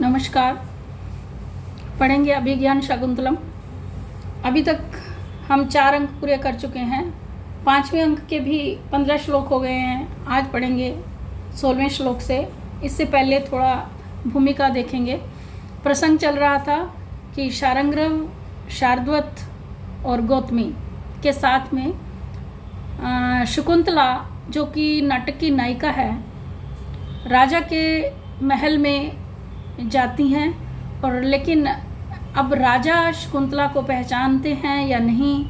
नमस्कार। पढ़ेंगे अभिज्ञान शाकुंतलम। अभी तक हम 4 अंक पूरे कर चुके हैं। 5वें अंक के भी 15 श्लोक हो गए हैं। आज पढ़ेंगे 16वें श्लोक से। इससे पहले थोड़ा भूमिका देखेंगे। प्रसंग चल रहा था कि शारंग्रव, शार्दूल और गौतमी के साथ में शकुंतला, जो कि नाटक की नायिका है, राजा के महल में जाती हैं। और लेकिन अब राजा शकुंतला को पहचानते हैं या नहीं।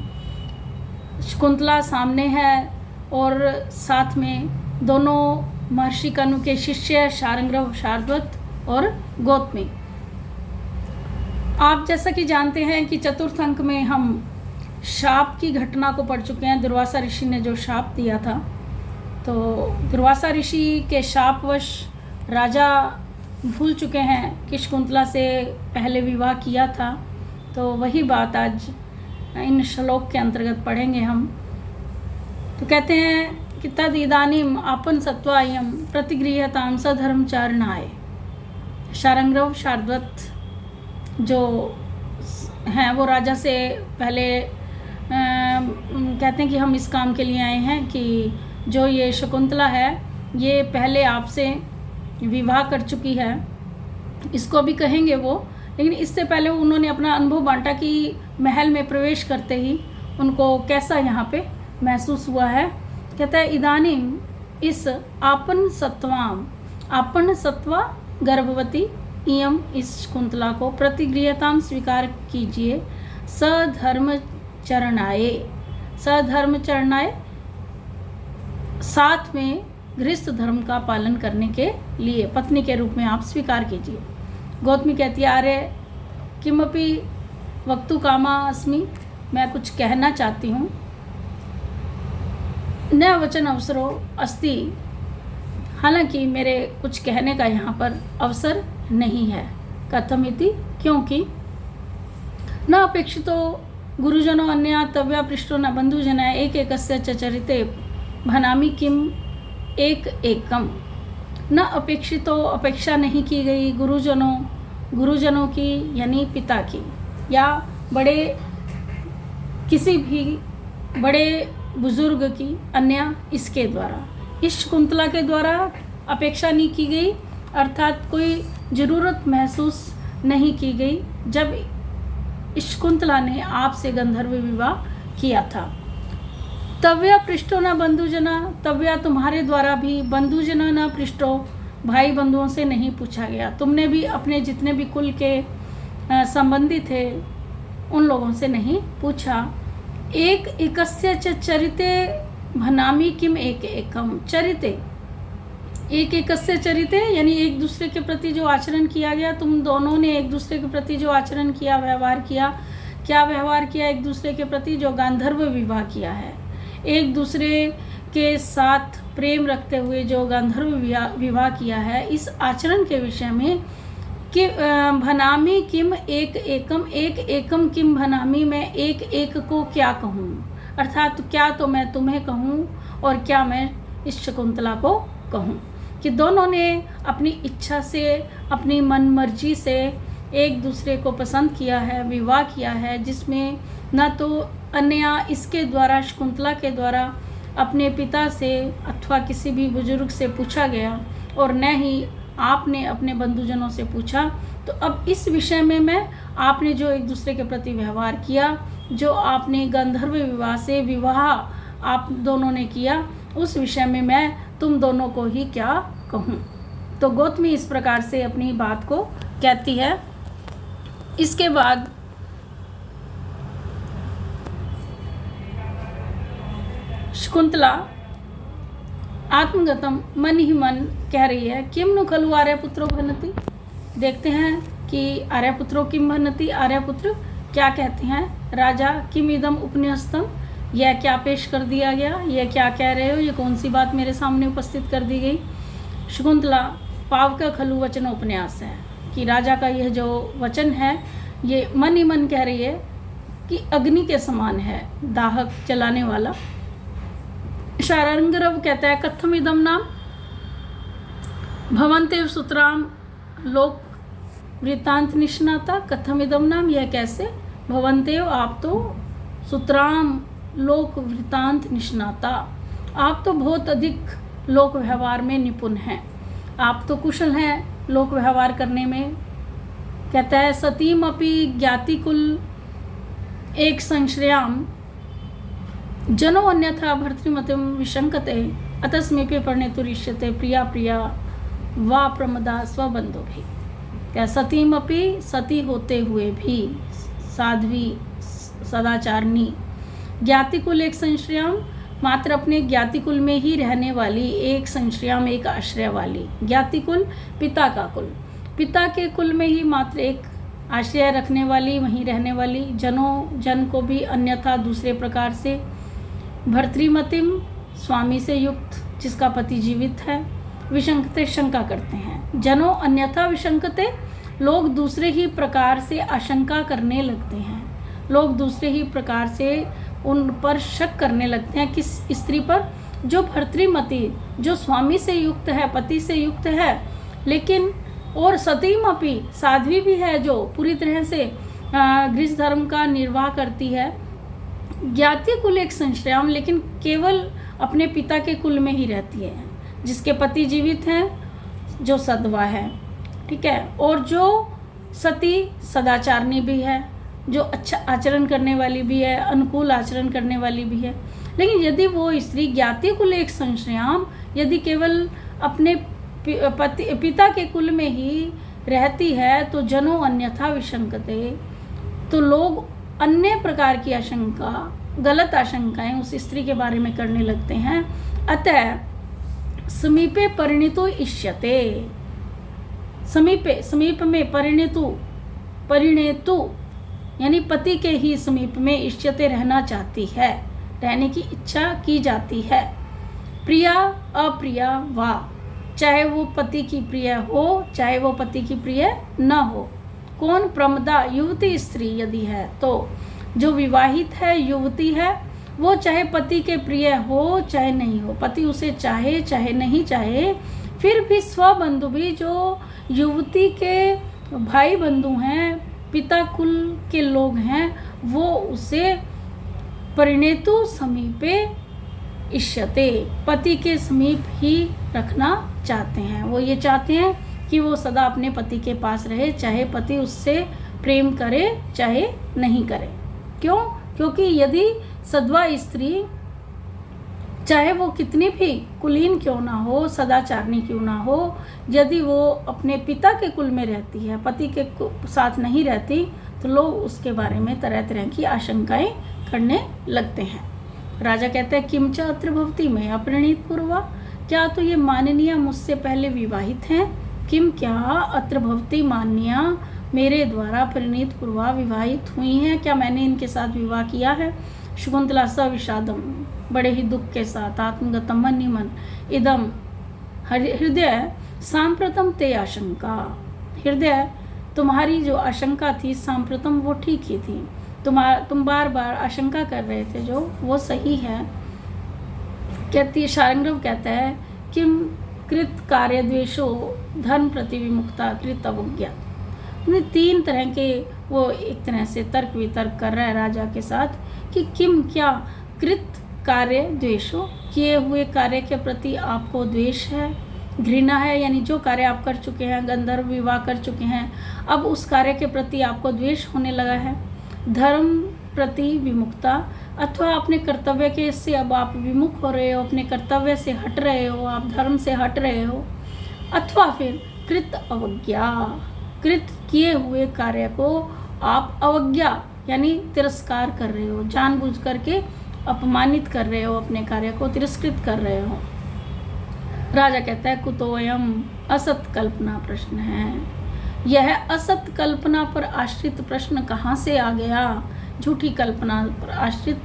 शकुंतला सामने है और साथ में दोनों महर्षि कनु के शिष्य शारंग्रव, शार्दूल और गौतमी। आप जैसा कि जानते हैं कि चतुर्थ अंक में हम शाप की घटना को पढ़ चुके हैं। दुर्वासा ऋषि ने जो शाप दिया था, तो दुर्वासा ऋषि के शापवश राजा भूल चुके हैं कि शकुंतला से पहले विवाह किया था। तो वही बात आज इन श्लोक के अंतर्गत पढ़ेंगे हम। तो कहते हैं कि तद इदानीम आपन सत्वायम प्रतिगृह्यताम सधर्मचारणाय। शारंग्रव, शार्दूल जो हैं वो राजा से पहले कहते हैं कि हम इस काम के लिए आए हैं कि जो ये शकुंतला है ये पहले आपसे विवाह कर चुकी है, इसको भी कहेंगे वो। लेकिन इससे पहले उन्होंने अपना अनुभव बांटा कि महल में प्रवेश करते ही उनको कैसा यहाँ पे महसूस हुआ है। कहता है इदानीम इस आपन सत्वा गर्भवती इयम, इस शकुंतला को प्रतिगृह्यताम स्वीकार कीजिए। सधर्मचरणाय साथ में गृहस्थ धर्म का पालन करने के लिए पत्नी के रूप में आप स्वीकार कीजिए। गौतमी कहती है अरे किमपि वक्तु कामा अस्मि, मैं कुछ कहना चाहती हूँ। न वचन अवसरो अस्ति, हालांकि मेरे कुछ कहने का यहाँ पर अवसर नहीं है। कथमिति, क्योंकि न अपेक्षितो गुरुजनों अन्या तव्या पृष्ठो न बंधुजना एक एकस्य चरिते भनामि किम एक एकम। न अपेक्षितो, अपेक्षा नहीं की गई गुरुजनों की यानी पिता की, या किसी भी बड़े बुजुर्ग की, अन्य इसके द्वारा, इस शकुंतला के द्वारा अपेक्षा नहीं की गई, अर्थात कोई ज़रूरत महसूस नहीं की गई जब इस शकुंतला ने आपसे गंधर्व विवाह किया था। तव्या पृष्ठो न बंधुजना, तव्या तुम्हारे द्वारा भी, बंधुजना न पृष्ठो, भाई बंधुओं से नहीं पूछा गया। तुमने भी अपने जितने भी कुल के संबंधी थे उन लोगों से नहीं पूछा। एक एकस्य चरिते भनामि किम एक एकम। चरिते, एक एकस्य चरिते यानी एक दूसरे के प्रति जो आचरण किया गया, तुम दोनों ने एक दूसरे के प्रति जो आचरण किया, व्यवहार किया, क्या व्यवहार किया एक दूसरे के प्रति, जो गांधर्व विवाह किया है, एक दूसरे के साथ प्रेम रखते हुए जो गांधर्व विवाह किया है, इस आचरण के विषय में कि भनामी किम एक एकम किम भनामी, मैं एक एक को क्या कहूँ, अर्थात क्या तो मैं तुम्हें कहूँ और क्या मैं इस शकुंतला को कहूँ। कि दोनों ने अपनी इच्छा से, अपनी मन मर्जी से एक दूसरे को पसंद किया है, विवाह किया है, जिसमें न तो अन्य इसके द्वारा, शकुंतला के द्वारा अपने पिता से अथवा किसी भी बुजुर्ग से पूछा गया और न ही आपने अपने बंधुजनों से पूछा। तो अब इस विषय में मैं, आपने जो एक दूसरे के प्रति व्यवहार किया, जो आपने गंधर्व विवाह से विवाह आप दोनों ने किया, उस विषय में मैं तुम दोनों को ही क्या कहूँ। तो गौतमी इस प्रकार से अपनी बात को कहती है। इसके बाद शकुंतला आत्मगतम, मन ही मन कह रही है, किम नु खलु आर्यपुत्रो भनति। देखते हैं कि आर्यपुत्रो किम भनति, आर्यपुत्र क्या कहते हैं। राजा किम इदम उपन्यस्तम, यह क्या पेश कर दिया गया, यह क्या कह रहे हो, ये कौन सी बात मेरे सामने उपस्थित कर दी गई। शकुंतला पावका खलु वचन उपन्यास है कि राजा का यह जो वचन है ये मन ही मन कह रही है कि अग्नि के समान है, दाहक जलाने वाला। शारंग्रव कहता है कथम इदम नाम भवंते सुतराम लोक वृत्तांत निष्णाता कथमिदम नाम, यह कैसे? भवन्तेव, आप तो सुतराम लोक वृत्तांत निष्णाता, आप तो बहुत अधिक लोक व्यवहार में निपुण हैं, आप तो कुशल हैं लोक व्यवहार करने में। कहता है सतीम अपि ज्ञातिकुल एक संश्रयाम जनो अन्यथा भर्तृमतिम विशंकते अतस्मीपे परिणेतुरिष्यते प्रिया प्रिया वा प्रमदा स्वबंधो भी। क्या सतीम अपि, सती होते हुए भी, साध्वी सदाचारणी, ज्ञातिकुल एक संश्रयाम, मात्र अपने ज्ञातिकुल में ही रहने वाली, एक संश्रयाम एक आश्रय वाली। ज्ञातिकुल पिता का कुल, पिता के कुल में ही मात्र एक आश्रय रखने वाली, वहीं रहने वाली। जन को भी अन्यथा दूसरे प्रकार से। भर्तृमतिम, स्वामी से युक्त, जिसका पति जीवित है। विशंकते, शंका करते हैं। जनों अन्यथा विशंकते, लोग दूसरे ही प्रकार से आशंका करने लगते हैं, लोग दूसरे ही प्रकार से उन पर शक करने लगते हैं। किस स्त्री पर? जो भर्तृमति, जो स्वामी से युक्त है, पति से युक्त है, लेकिन और सतीम अपि, साध्वी भी है, जो पूरी तरह से गृह धर्म का निर्वाह करती है। ज्ञाति कुल एक संश्रयाम, लेकिन केवल अपने पिता के कुल में ही रहती है, जिसके पति जीवित हैं, जो सदवा है, ठीक है। और जो सती सदाचारणी भी है, जो अच्छा आचरण करने वाली भी है, अनुकूल आचरण करने वाली भी है। लेकिन यदि वो स्त्री ज्ञाति कुल एक संश्रयाम, यदि केवल अपने पिता के कुल में ही रहती है, तो जनों अन्यथा विशंकते, तो लोग अन्य प्रकार की आशंका, गलत आशंकाएं उस स्त्री के बारे में करने लगते हैं। अतः समीपे परिणितो इष्यते, समीप में परिणेतु यानी पति के ही समीप में इष्यते रहना चाहती है, रहने की इच्छा की जाती है। प्रिया अप्रिया वा, चाहे वो पति की प्रिय हो, चाहे वो पति की प्रिय न हो। कौन? प्रमदा, युवती स्त्री यदि है तो, जो विवाहित है, युवती है, वो चाहे पति के प्रिय हो चाहे नहीं हो, पति उसे चाहे चाहे नहीं चाहे, फिर भी स्वबंधु भी, जो युवती के भाई बंधु हैं, पिता कुल के लोग हैं, वो उसे परिणेतु समीपे इष्यते, पति के समीप ही रखना चाहते हैं। वो ये चाहते हैं कि वो सदा अपने पति के पास रहे, चाहे पति उससे प्रेम करे चाहे नहीं करे। क्यों? क्योंकि यदि सद्वा स्त्री, चाहे वो कितनी भी कुलीन क्यों ना हो, सदाचारणी क्यों ना हो, यदि वो अपने पिता के कुल में रहती है, पति के साथ नहीं रहती, तो लोग उसके बारे में तरह तरह की आशंकाएं करने लगते हैं। राजा कहते हैं किम च अत्र भवती, मैं अपरिणीत पूर्वा, क्या तो ये माननीय मुझसे पहले विवाहित हैं? किम, क्या अत्र भवती मान्या, मेरे द्वारा परिणीत पूर्वा विवाहित हुई हैं, क्या मैंने इनके साथ विवाह किया है? शकुंतला सविषादम, बड़े ही दुख के साथ, आत्मगतम मन्यमन इदम हृदय सांप्रतम ते आशंका, हृदय तुम्हारी जो आशंका थी सांप्रतम वो ठीक ही थी, तुम बार बार आशंका कर रहे थे जो वो सही है। कहती शारंग्रव कहता है किम कृत कार्य द्वेषो धर्म प्रति विमुक्ता कृत अवज्ञा। तीन तरह के वो एक तरह से तर्क वितर्क कर रहा है राजा के साथ कि किम, क्या, कृत कार्य द्वेषो, किए हुए कार्य के प्रति आपको द्वेष है, घृणा है, यानी जो कार्य आप कर चुके हैं, गंधर्व विवाह कर चुके हैं, अब उस कार्य के प्रति आपको द्वेष होने लगा है। धर्म प्रति विमुक्ता, अथवा अपने कर्तव्य के से अब आप विमुख हो रहे हो, अपने कर्तव्य से हट रहे हो, आप धर्म से हट रहे हो। अथवा फिर कृत अवज्ञा, कृत किए हुए कार्य को आप अवज्ञा यानी तिरस्कार कर रहे हो, जानबूझ करके अपमानित कर रहे हो, अपने कार्य को तिरस्कृत कर रहे हो। राजा कहता है कुतोयम, असत कल्पना प्रश्न है, यह असत कल्पना पर आश्रित प्रश्न कहाँ से आ गया, झूठी कल्पना पर आश्रित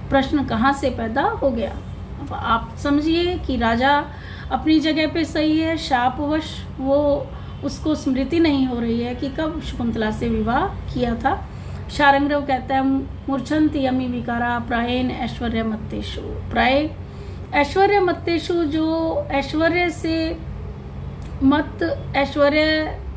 प्रश्न कहाँ से पैदा हो गया। अब आप समझिए कि राजा अपनी जगह पे सही है, शापवश वो उसको स्मृति नहीं हो रही है कि कब शकुंतला से विवाह किया था। शारंग्रव कहता है मूर्छन्ति यमी विकारा प्रायेण ऐश्वर्य मत्तेषु, प्राय ऐश्वर्य मत्तेषु, जो ऐश्वर्य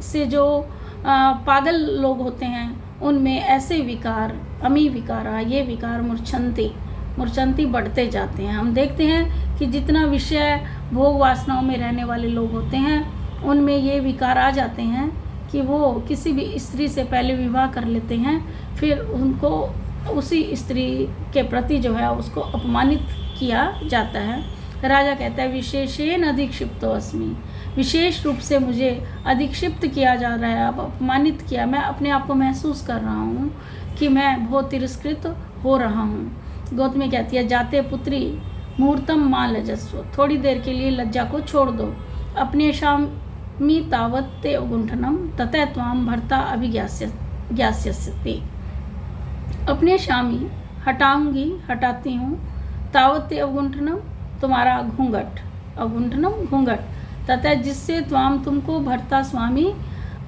से जो पागल लोग होते हैं उनमें ऐसे विकार, अमी विकारा, ये विकार मूर्छन्ति बढ़ते जाते हैं। हम देखते हैं कि जितना विषय भोग वासनाओं में रहने वाले लोग होते हैं उनमें ये विकार आ जाते हैं कि वो किसी भी स्त्री से पहले विवाह कर लेते हैं, फिर उनको उसी स्त्री के प्रति जो है उसको अपमानित किया जाता है। राजा कहता है विशेषेण अधिक्षिप्तो अस्मि, विशेष रूप से मुझे अधिक्षिप्त किया जा रहा है, अब अपमानित किया, मैं अपने आप को महसूस कर रहा हूँ कि मैं बहुत तिरस्कृत हो रहा हूँ। गौतमी कहती है जाते पुत्री मुहूर्तम मां लजस्व, थोड़ी देर के लिए लज्जा को छोड़ दो, अपने शामी तावत ते उगुंठनम ततः त्वाम भर्ता अभिज्ञास्यति, अपने शामी हटाऊंगी, हटाती हूँ, तावत ते अवगुंठनम, तुम्हारा घूंघट, अवगुंठनम घूंघट, तथा जिससे त्वाम तुमको भर्ता स्वामी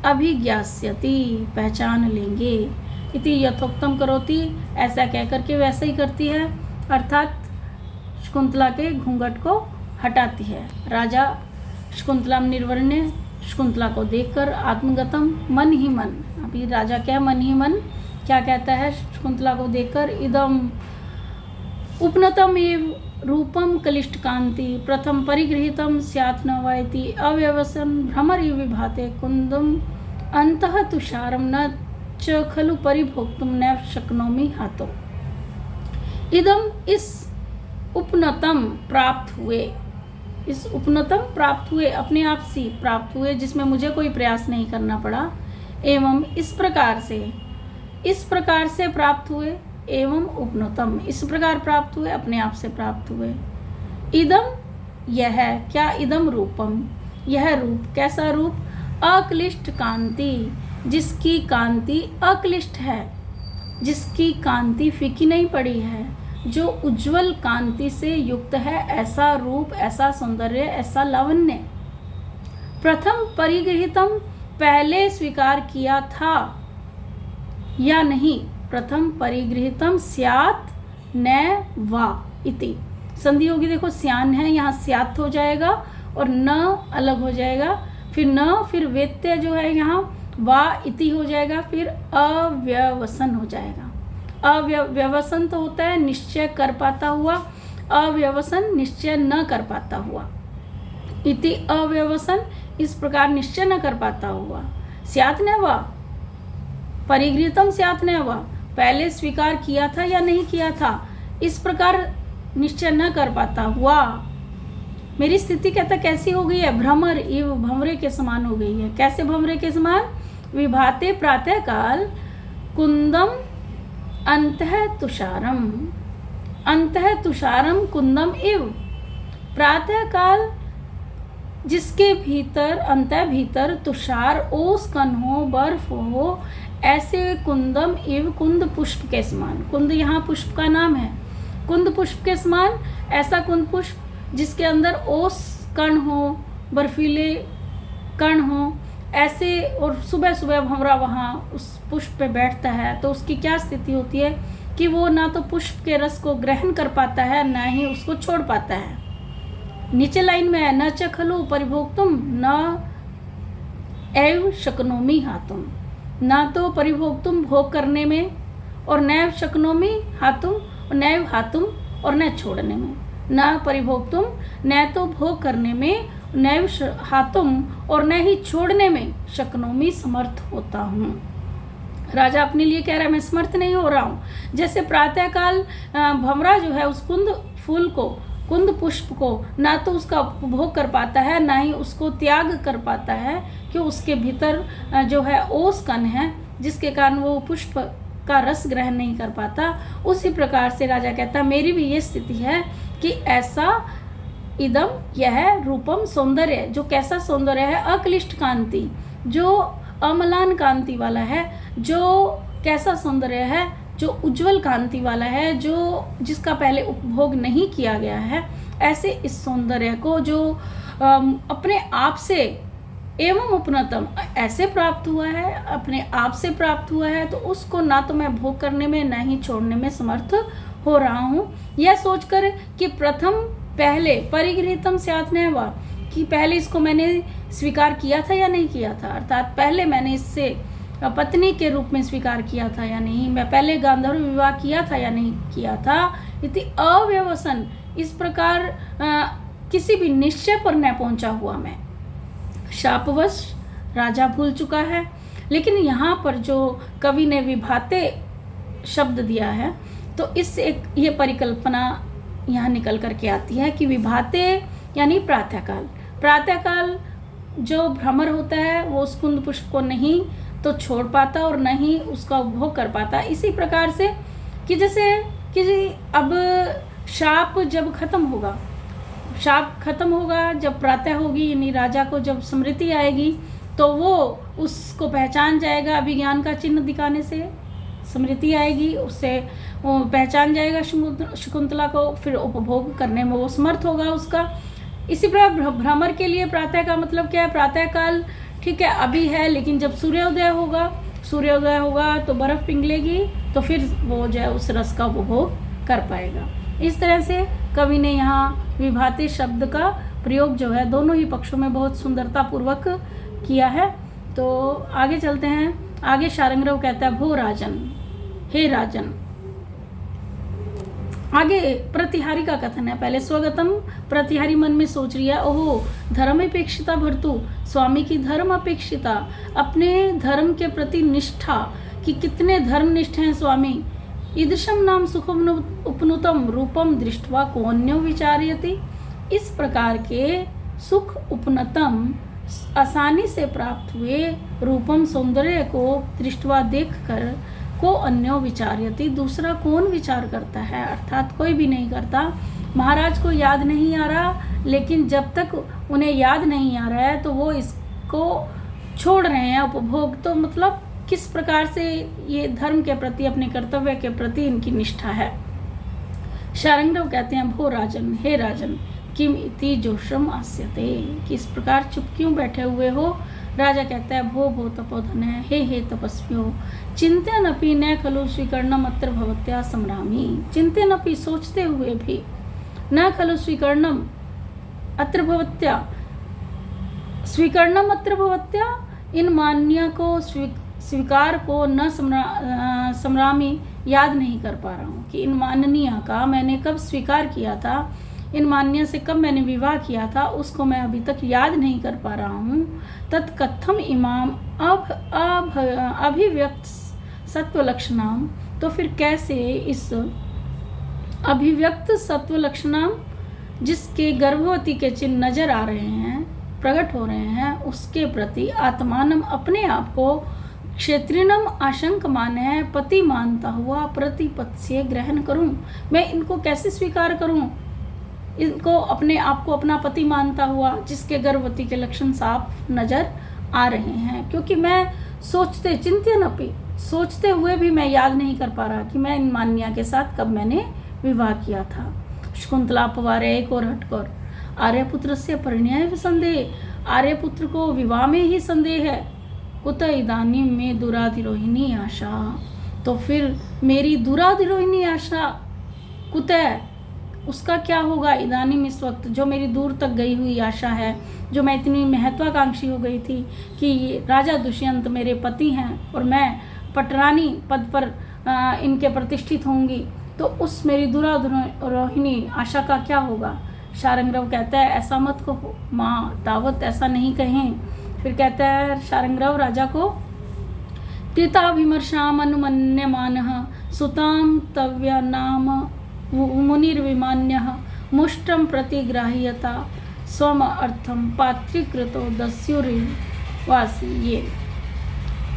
अभिज्ञास्यति पहचान लेंगे, इति यथोक्तम करोति, ऐसा कहकर के वैसा ही करती है, अर्थात शकुंतला के घूंघट को हटाती है। राजा शकुंतला निर्वर्ण्य, शकुंतला को देखकर आत्मगतम मन ही मन, अभी राजा क्या मन ही मन क्या कहता है शकुंतला को देखकर, इदम उपनतम एव रूपम कलिष्ट कांति प्रथम परिगृहीतम स्यात् न वायति अव्यवसन भ्रमरि विभाते कुंदम अंतः तुषारम न च खलु परिभोक्तुम न शक्नोमि हातो। इदम इस उपनतम प्राप्त हुए, इस उपनतम प्राप्त हुए, अपने आप से प्राप्त हुए जिसमें मुझे कोई प्रयास नहीं करना पड़ा, एवं इस प्रकार से प्राप्त हुए, एवं उपनतम इस प्रकार प्राप्त हुए, अपने आप से प्राप्त हुए। इदम यह क्या, इदम रूपम यह रूप, कैसा रूप, अक्लिष्ट कांति, जिसकी कांति अक्लिष्ट है, जिसकी कांति फीकी नहीं पड़ी है, जो उज्जवल कांति से युक्त है, ऐसा रूप, ऐसा सौंदर्य, ऐसा लावण्य। प्रथम परिगृहीतम पहले स्वीकार किया था या नहीं, प्रथम परिगृहीतम स्यात् न वा इति, संधि होगी, देखो स्यान है यहाँ स्यात् हो जाएगा और न अलग हो जाएगा, फिर न, फिर वेत्य जो है यहाँ वा इति हो जाएगा, फिर अव्यवसन हो जाएगा। अव्यवसन तो होता है निश्चय कर पाता हुआ, अव्यवसन निश्चय न कर पाता हुआ, इति अव्यवसन इस प्रकार निश्चय न कर पाता हुआ, स्यात् न वा परिगृहीतम स्यात् न वा, पहले स्वीकार किया था या नहीं किया था, इस प्रकार निश्चय न कर पाता हुआ। मेरी स्थिति कहता कैसी हो गई है, भ्रमर इव भंवरे के समान हो गई है। कैसे भंवरे के समान, विभाते प्रातः काल कुंदम अंतः तुषारम कुंदम इव, प्रातः काल जिसके भीतर अंतः भीतर तुषार ओस कण हो, बर्फ हो, ऐसे कुंदम इव कुंद पुष्प के समान, कुंद यहाँ पुष्प का नाम है, कुंद पुष्प के समान ऐसा कुंद पुष्प जिसके अंदर ओस कण हो, बर्फीले कण हो, ऐसे, और सुबह सुबह भंवरा वहाँ उस पुष्प पे बैठता है तो उसकी क्या स्थिति होती है कि वो ना तो पुष्प के रस को ग्रहण कर पाता है ना ही उसको छोड़ पाता है। नीचे लाइन में है न च खलु परिभोक्तुम न एव शक्नोमि हातुम, ना तो परिभोक्तुम भोग करने में, और नैव शक्नोमि हातुम, नैव हातुम और न छोड़ने में, न परिभोक्तुम न तो भोग करने में, नैव हातुम और न ही छोड़ने में, शक्नोमि समर्थ होता हूँ। राजा अपने लिए कह रहा है मैं समर्थ नहीं हो रहा हूँ। जैसे प्रातःकाल भंवरा जो है उस कुंद फूल को, कुंद पुष्प को ना तो उसका उपभोग कर पाता है ना ही उसको त्याग कर पाता है, कि उसके भीतर जो है ओस कण है जिसके कारण वो पुष्प का रस ग्रहण नहीं कर पाता। उसी प्रकार से राजा कहता मेरी भी ये स्थिति है कि ऐसा इदम यह रूपम सौंदर्य, जो कैसा सौंदर्य है, अक्लिष्ट कांति, जो अमलान कांति वाला है, जो कैसा सौंदर्य है, जो उज्जवल कांति वाला है, जो जिसका पहले उपभोग नहीं किया गया है, ऐसे इस सौंदर्य को जो अपने आप से एवं उपनतम ऐसे प्राप्त हुआ है, अपने आप से प्राप्त हुआ है, तो उसको ना तो मैं भोग करने में ना ही छोड़ने में समर्थ हो रहा हूँ। यह सोचकर कि प्रथम पहले परिगृहीतम स्यात् न वा, कि पहले इसको मैंने स्वीकार किया था या नहीं किया था, अर्थात पहले मैंने इससे पत्नी के रूप में स्वीकार किया था या नहीं, मैं पहले गांधर्व विवाह किया था या नहीं किया था। इति अव्यवसन, इस प्रकार किसी भी निश्चय पर न पहुंचा हुआ मैं। शापवश राजा भूल चुका है। लेकिन यहाँ पर जो कवि ने विभाते शब्द दिया है, तो इससे एक ये परिकल्पना यहाँ निकल करके आती है कि विभाते यानी प्रातःकाल। प्रातःकाल जो भ्रमर होता है वो उस कुंद पुष्प को नहीं तो छोड़ पाता और नहीं उसका उपभोग कर पाता। इसी प्रकार से कि जैसे कि अब शाप जब खत्म होगा, शाप खत्म होगा जब प्रातः होगी, यानी राजा को जब स्मृति आएगी तो वो उसको पहचान जाएगा। अभिज्ञान का चिन्ह दिखाने से स्मृति आएगी, उससे वो पहचान जाएगा शकुंतला को, फिर उपभोग करने में वो समर्थ होगा उसका। इसी प्रकार भ्रमर के लिए प्रातः का मतलब क्या है? प्रातः काल ठीक है अभी है, लेकिन जब सूर्योदय होगा तो बर्फ पिघलेगी, तो फिर वो जो है उस रस का उपभोग कर पाएगा। इस तरह से कवि ने यहाँ विभाते शब्द का प्रयोग जो है दोनों ही पक्षों में बहुत सुंदरता पूर्वक किया है। तो आगे चलते हैं। आगे शार्ंगरव कहता है, भो राजन, हे राजन। आगे प्रतिहारी का कथन है। पहले स्वगतम, प्रतिहारी मन में सोच रही है, ओहो धर्म अपेक्षिता भर्तु, स्वामी की धर्म अपेक्षिता, अपने धर्म के प्रति निष्ठा कि कितने धर्मनिष्ठ हैं स्वामी। ईदृशम नाम सुखम उपनुतम रूपम दृष्टवा कोन्यो विचार्यति, इस प्रकार के सुख उपनतम आसानी से प्राप्त हुए रूपम सौंदर्य को दृष्टवा देखकर को अन्यो विचार्यति, दूसरा कौन विचार करता है, अर्थात कोई भी नहीं करता। महाराज को याद नहीं आ रहा, लेकिन जब तक उन्हें याद नहीं आ रहा है तो वो इसको छोड़ रहे हैं उपभोग। तो मतलब किस प्रकार से ये धर्म के प्रति, अपने कर्तव्य के प्रति इनकी निष्ठा है। शार्ंगरव कहते हैं, भो राजन, हे राजन, किम इति जोशम आस्यते, किस प्रकार चुप क्यों बैठे हुए हो। राजा कहता है, भो तपोधन, हे तपस्वियों, चिंतनपि न खलु स्वीकरणम अत्र भवत्या संग्रामी, चिंतनपि सोचते हुए भी, न खलु स्वीकरणम अत्र भवत्या, स्वीकरणम अत्र भवत्या, इन मान्य को स्वीकार को न संग्रामी, याद नहीं कर पा रहा हूँ कि इन माननीय का मैंने कब स्वीकार किया था, इन मान्य से कब मैंने विवाह किया था, उसको मैं अभी तक याद नहीं कर पा रहा हूँ। तत्कथम इमाम अभिव्यक्त सत्व लक्षणाम, तो फिर कैसे इस अभिव्यक्त सत्व लक्षणाम, जिसके गर्भवती के चिन्ह नजर आ रहे हैं, प्रकट हो रहे हैं, उसके प्रति आत्मानम, अपने आप को, क्षेत्रिनम आशंक मान है, पति मानता हुआ प्रतिपत् से ग्रहण करूं, मैं इनको कैसे स्वीकार करूं, इनको अपने आप को अपना पति मानता हुआ, जिसके गर्भवती के लक्षण साफ नजर आ रहे हैं। क्योंकि मैं सोचते हुए भी मैं याद नहीं कर पा रहा कि मैं इन मान्या के साथ कब मैंने विवाह किया था। शकुंतला पवारे एक और हटकर, आर्यपुत्र से परिणय संदेह, आर्यपुत्र को विवाह में ही संदेह है। कुत इदानीं में दुराधिरोहिणी आशा, तो फिर मेरी दुराधिरोहिणी आशा कुतः, उसका क्या होगा। इदानीं, इस वक्त, जो मेरी दूर तक गई हुई आशा है, जो मैं इतनी महत्वाकांक्षी हो गई थी कि राजा दुष्यंत मेरे पति हैं और मैं पटरानी पद पर इनके प्रतिष्ठित होंगी, तो उस मेरी दुराधिरोहिणी आशा का क्या होगा। शार्ंगरव कहता है, ऐसा मत कहो माँ, तावत ऐसा नहीं कहें। फिर कहता है शार्ंगरव राजा को, प्रीताभिमर्शाम अनुमन्यमानः सुताम तव्य नाम मुनिर्विमान्यः मुष्टम प्रतिग्राह्यता स्वम अर्थम पात्रीकृतो दस्युरिवासी, ये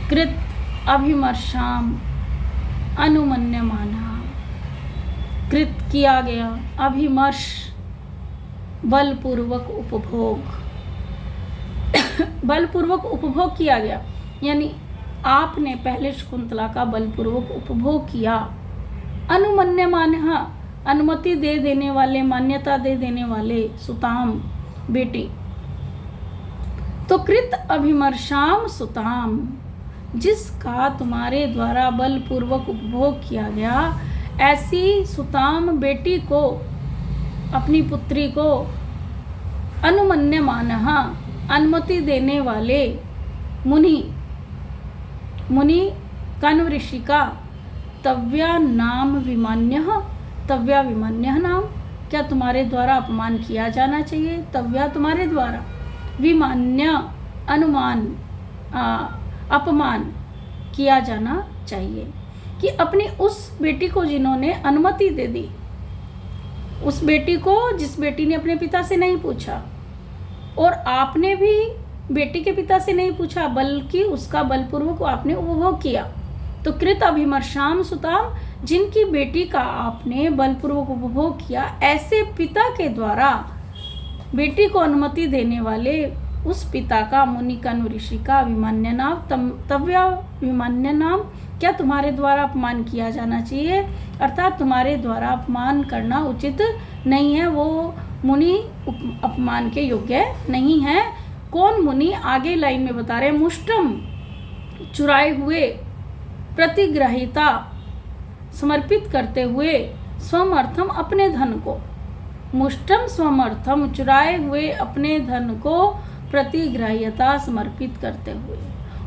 कृत अभिमर्शाम अनुमन्यमानः, कृत किया गया, अभिमर्श बलपूर्वक उपभोग, बलपूर्वक उपभोग किया गया, यानी आपने पहले शकुंतला का बलपूर्वक उपभोग किया। अनुमन्यमानः, अनुमति दे देने वाले, मान्यता दे देने वाले, सुताम बेटी। तो कृत अभिमर्शाम सुताम, जिसका तुम्हारे द्वारा बलपूर्वक उपभोग किया गया, ऐसी सुताम बेटी को, अपनी पुत्री को, अनुमन्यमानः, अनुमति देने वाले मुनि कण्व ऋषि का तव्या नाम विमान्यः, तव्या विमान्यः नाम, क्या तुम्हारे द्वारा अपमान किया जाना चाहिए? तव्या तुम्हारे द्वारा, विमान्य अनुमान अपमान किया जाना चाहिए। कि अपनी उस बेटी को जिन्होंने अनुमति दे दी, उस बेटी को जिस बेटी ने अपने पिता से नहीं पूछा, और आपने भी बेटी के पिता से नहीं पूछा बल्कि उसका बलपूर्वक आपने उपभोग किया। तो कृत अभिमर्शाम सुताम, जिनकी बेटी का आपने बलपूर्वक उपभोग किया, ऐसे पिता के द्वारा बेटी को अनुमति देने वाले उस पिता का मुनि कण्व ऋषि का अभिमान्य नाम तव्या विमान्य नाम, क्या तुम्हारे द्वारा अपमान किया जाना चाहिए? अर्थात तुम्हारे द्वारा अपमान करना उचित नहीं है, वो मुनि अपमान के योग्य नहीं है। कौन मुनि? आगे लाइन में बता रहे, मुष्टम चुराए हुए, प्रतिग्राहिता समर्पित करते हुए, स्वमर्थम अपने धन को, मुष्टम स्वमर्थम चुराए हुए अपने धन को प्रतिग्राह्यता समर्पित करते हुए।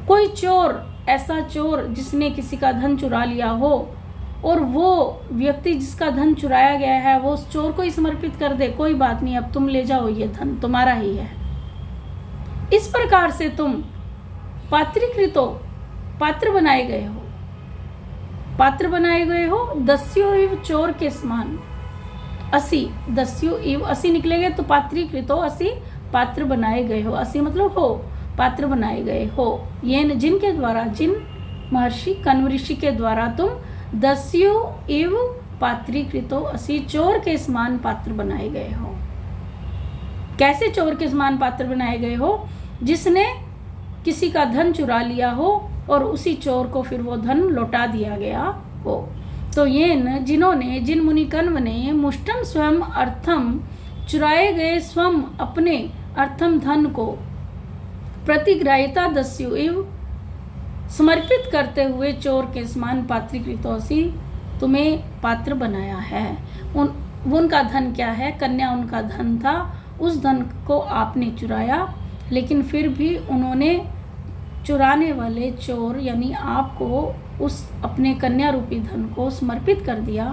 कोई चोर, ऐसा चोर जिसने किसी का धन चुरा लिया हो और वो व्यक्ति जिसका धन चुराया गया है वो उस चोर को ही समर्पित कर दे, कोई बात नहीं, अब तुम ले जाओ, ये धन तुम्हारा ही है। इस प्रकार से तुम पात्रीकृतो, पात्र बनाए गए हो, पात्र बनाए गए हो। दस्यो इव चोर के समान, असी, दस्यो इव असी निकलेंगे तो पात्रीकृतो, असी पात्र बनाए गए हो, असी मतलब हो, पात्र बनाए गए हो। ये जिनके द्वारा, जिन महर्षि कण्व ऋषि के द्वारा तुम दस्यु इव पात्रीकृतो असी, चोर के समान पात्र बनाए गए हो। कैसे चोर के समान पात्र बनाए गए हो? जिसने किसी का धन चुरा लिया हो और उसी चोर को फिर वो धन लौटा दिया गया हो। तो ये न जिन्होंने, जिन मुनि कण्व ने मुष्टम स्वयं अर्थम, चुराए गए स्वयं अपने अर्थम धन को, प्रतिग्राहिता दस्यु इव समर्पित करते हुए चोर के समान पात्रीकृतोसी, तुम्हें पात्र बनाया है। उनका धन क्या है? कन्या उनका धन था, उस धन को आपने चुराया, लेकिन फिर भी उन्होंने, चुराने वाले चोर यानी आपको, उस अपने कन्या रूपी धन को समर्पित कर दिया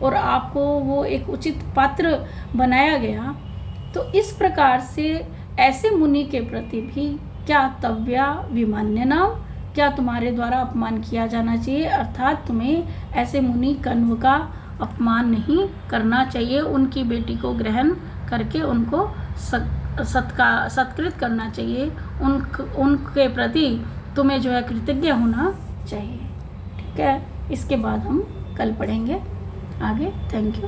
और आपको वो एक उचित पात्र बनाया गया। तो इस प्रकार से ऐसे मुनि के प्रति भी क्या तव्या विमान्य नाम, क्या तुम्हारे द्वारा अपमान किया जाना चाहिए? अर्थात तुम्हें ऐसे मुनि कण्व का अपमान नहीं करना चाहिए, उनकी बेटी को ग्रहण करके उनको सत्कृत करना चाहिए, उनके प्रति तुम्हें जो है कृतज्ञ होना चाहिए। ठीक है, इसके बाद हम कल पढ़ेंगे आगे। Thank you.